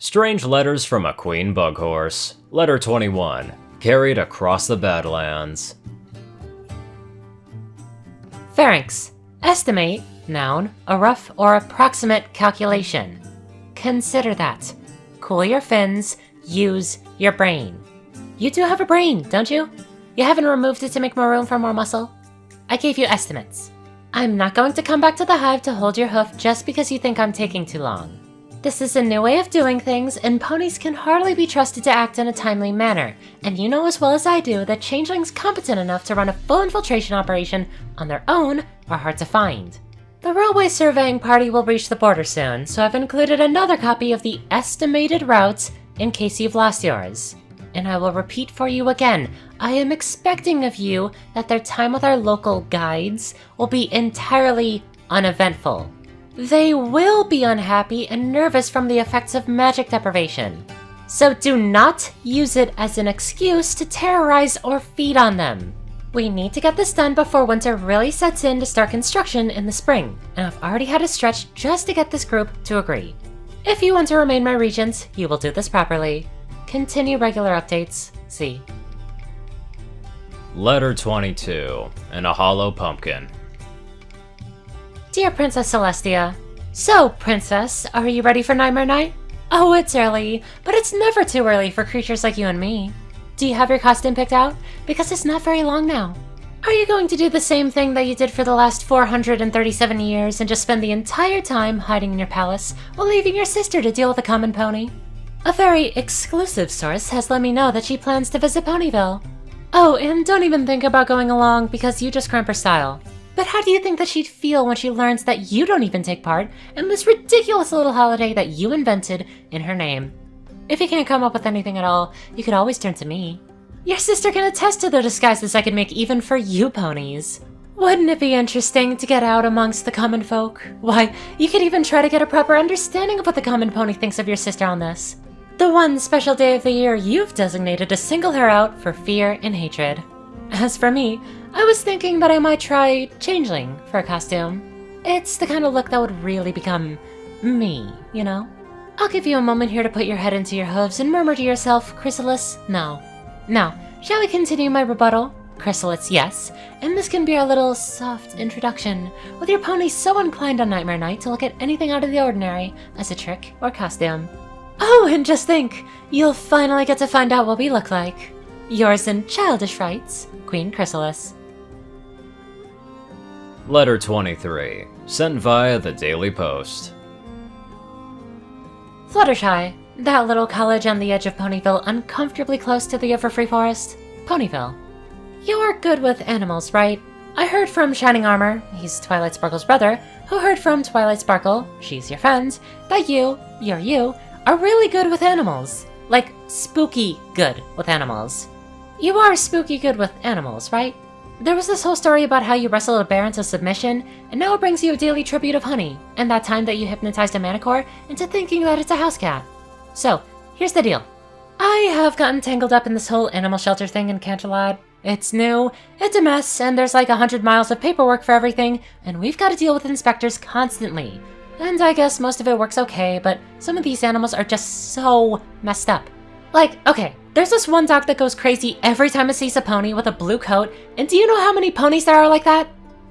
Strange letters from a queen bug horse. Letter 21. Carried across the Badlands. Pharynx. Estimate, noun, a rough or approximate calculation. Consider that. Cool your fins, use your brain. You do have a brain, don't you? You haven't removed it to make more room for more muscle? I gave you estimates. I'm not going to come back to the hive to hold your hoof just because you think I'm taking too long. This is a new way of doing things, and ponies can hardly be trusted to act in a timely manner, and you know as well as I do that changelings competent enough to run a full infiltration operation on their own are hard to find. The railway surveying party will reach the border soon, so I've included another copy of the estimated routes in case you've lost yours. And I will repeat for you again, I am expecting of you that their time with our local guides will be entirely uneventful. They will be unhappy and nervous from the effects of magic deprivation. So do not use it as an excuse to terrorize or feed on them. We need to get this done before winter really sets in to start construction in the spring, and I've already had to stretch just to get this group to agree. If you want to remain my regent, you will do this properly. Continue regular updates. See. Letter 22. In a hollow pumpkin. Dear Princess Celestia. So, Princess, are you ready for Nightmare Night? Oh, it's early, but it's never too early for creatures like you and me. Do you have your costume picked out? Because it's not very long now. Are you going to do the same thing that you did for the last 437 years and just spend the entire time hiding in your palace while leaving your sister to deal with a common pony? A very exclusive source has let me know that she plans to visit Ponyville. Oh, and don't even think about going along because you just cramp her style. But how do you think that she'd feel when she learns that you don't even take part in this ridiculous little holiday that you invented in her name? If you can't come up with anything at all, you could always turn to me. Your sister can attest to the disguises I could make even for you ponies. Wouldn't it be interesting to get out amongst the common folk? Why, you could even try to get a proper understanding of what the common pony thinks of your sister on this. The one special day of the year you've designated to single her out for fear and hatred. As for me, I was thinking that I might try changeling for a costume. It's the kind of look that would really become me, you know? I'll give you a moment here to put your head into your hooves and murmur to yourself, Chrysalis, no. Now, shall we continue my rebuttal? Chrysalis, yes. And this can be our little soft introduction, with your pony so inclined on Nightmare Night to look at anything out of the ordinary as a trick or costume. Oh, and just think, you'll finally get to find out what we look like. Yours in childish rights, Queen Chrysalis. Letter 23. Sent via the Daily Post. Fluttershy, that little college on the edge of Ponyville uncomfortably close to the Everfree Forest. Ponyville. You're good with animals, right? I heard from Shining Armor, he's Twilight Sparkle's brother, who heard from Twilight Sparkle, she's your friend, that you are really good with animals. Like, spooky good with animals. You are spooky good with animals, right? There was this whole story about how you wrestled a bear into submission, and now it brings you a daily tribute of honey, and that time that you hypnotized a manicore into thinking that it's a house cat. So, here's the deal. I have gotten tangled up in this whole animal shelter thing in Canterlot. It's new, it's a mess, and there's like 100 miles of paperwork for everything, and we've got to deal with inspectors constantly. And I guess most of it works okay, but some of these animals are just so messed up. Like, okay, there's this one dog that goes crazy every time it sees a pony with a blue coat, and do you know how many ponies there are like that?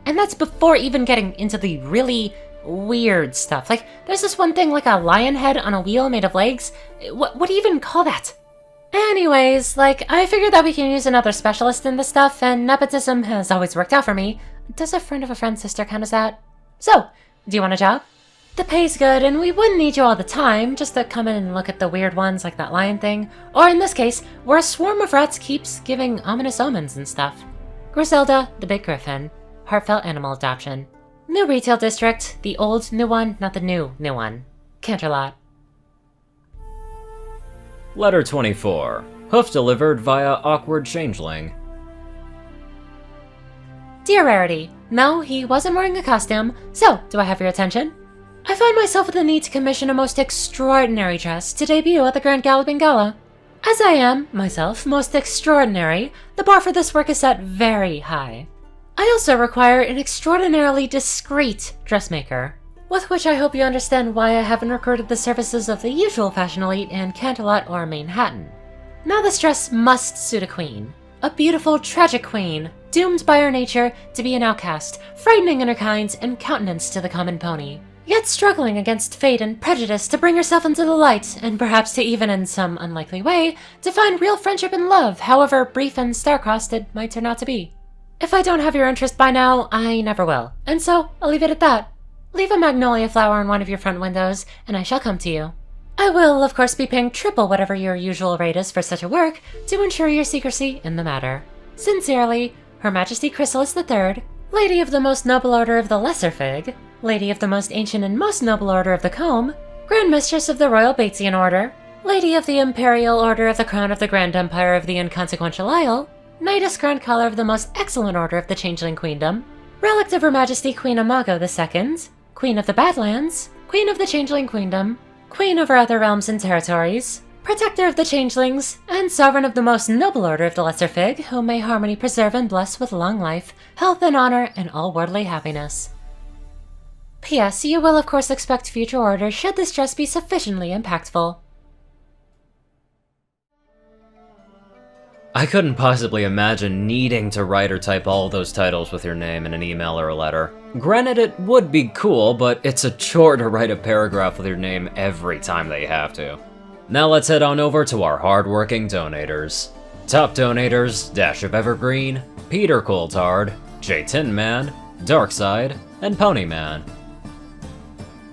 And that's before even getting into the really weird stuff. Like, there's this one thing like a lion head on a wheel made of legs. What do you even call that? Anyways, like, I figured that we can use another specialist in this stuff, and nepotism has always worked out for me. Does a friend of a friend's sister count as that? So, do you want a job? The pay's good, and we wouldn't need you all the time, just to come in and look at the weird ones like that lion thing. Or in this case, where a swarm of rats keeps giving ominous omens and stuff. Griselda, the big griffin. Heartfelt animal adoption. New retail district, the old new one, not the new one. Canterlot. Letter 24. Hoof delivered via awkward changeling. Dear Rarity, no, he wasn't wearing a costume, so do I have your attention? I find myself with the need to commission a most extraordinary dress to debut at the Grand Galloping Gala. As I am, myself, most extraordinary, the bar for this work is set very high. I also require an extraordinarily discreet dressmaker. with which I hope you understand why I haven't recruited the services of the usual fashion elite in Canterlot or Manhattan. Now this dress must suit a queen. A beautiful, tragic queen, doomed by her nature to be an outcast, frightening in her kind and countenance to the common pony, yet struggling against fate and prejudice to bring herself into the light, and perhaps to even in some unlikely way, to find real friendship and love, however brief and star-crossed it might turn out to be. If I don't have your interest by now, I never will, and so I'll leave it at that. Leave a magnolia flower in one of your front windows, and I shall come to you. I will, of course, be paying triple whatever your usual rate is for such a work to ensure your secrecy in the matter. Sincerely, Her Majesty Chrysalis III, Lady of the Most Noble Order of the Lesser Fig, Lady of the Most Ancient and Most Noble Order of the Comb, Grand Mistress of the Royal Batesian Order, Lady of the Imperial Order of the Crown of the Grand Empire of the Inconsequential Isle, Knightess Grand Collar of the Most Excellent Order of the Changeling Queendom, Relict of Her Majesty Queen Imago II, Queen of the Badlands, Queen of the Changeling Queendom, Queen over other realms and territories, Protector of the Changelings, and Sovereign of the Most Noble Order of the Lesser Fig, whom may Harmony preserve and bless with long life, health and honor, and all worldly happiness. P.S. You will of course expect future orders should this dress be sufficiently impactful. I couldn't possibly imagine needing to write or type all those titles with your name in an email or a letter. Granted, it would be cool, but it's a chore to write a paragraph with your name every time that you have to. Now let's head on over to our hardworking donators. Top donators, Dash of Evergreen, Peter Coulthard, J Tin Man, Darkside, and Ponyman.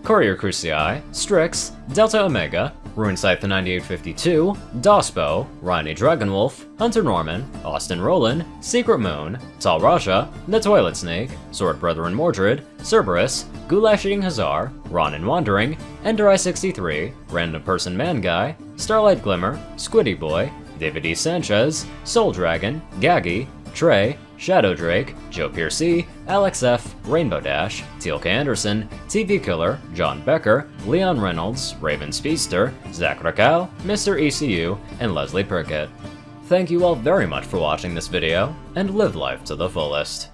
CourierCruz, Strix, Delta Omega, RuneScythe 9852, dospo, Ryanny Dragonwolf, Hunter Norman, Austin Roland, Secret Moon, Tal Raja, The Toilet Snake, Sword Brethren Mordred, Cerberus, Goulash Eating Hazar, Ronin Wandering, Enderai63, Random Person Man Guy, Starlight Glimmer, Squiddy Boy, David E. Sanchez, Soul Dragon, Gaggy, Trey, Shadow Drake, Joe Piercy, Alex F., Rainbow Dash, Teal K. Anderson, TV Killer, John Becker, Leon Reynolds, Raven Speedster, Zach Raquel, Mr. ECU, and Leslie Prickett. Thank you all very much for watching this video, and live life to the fullest.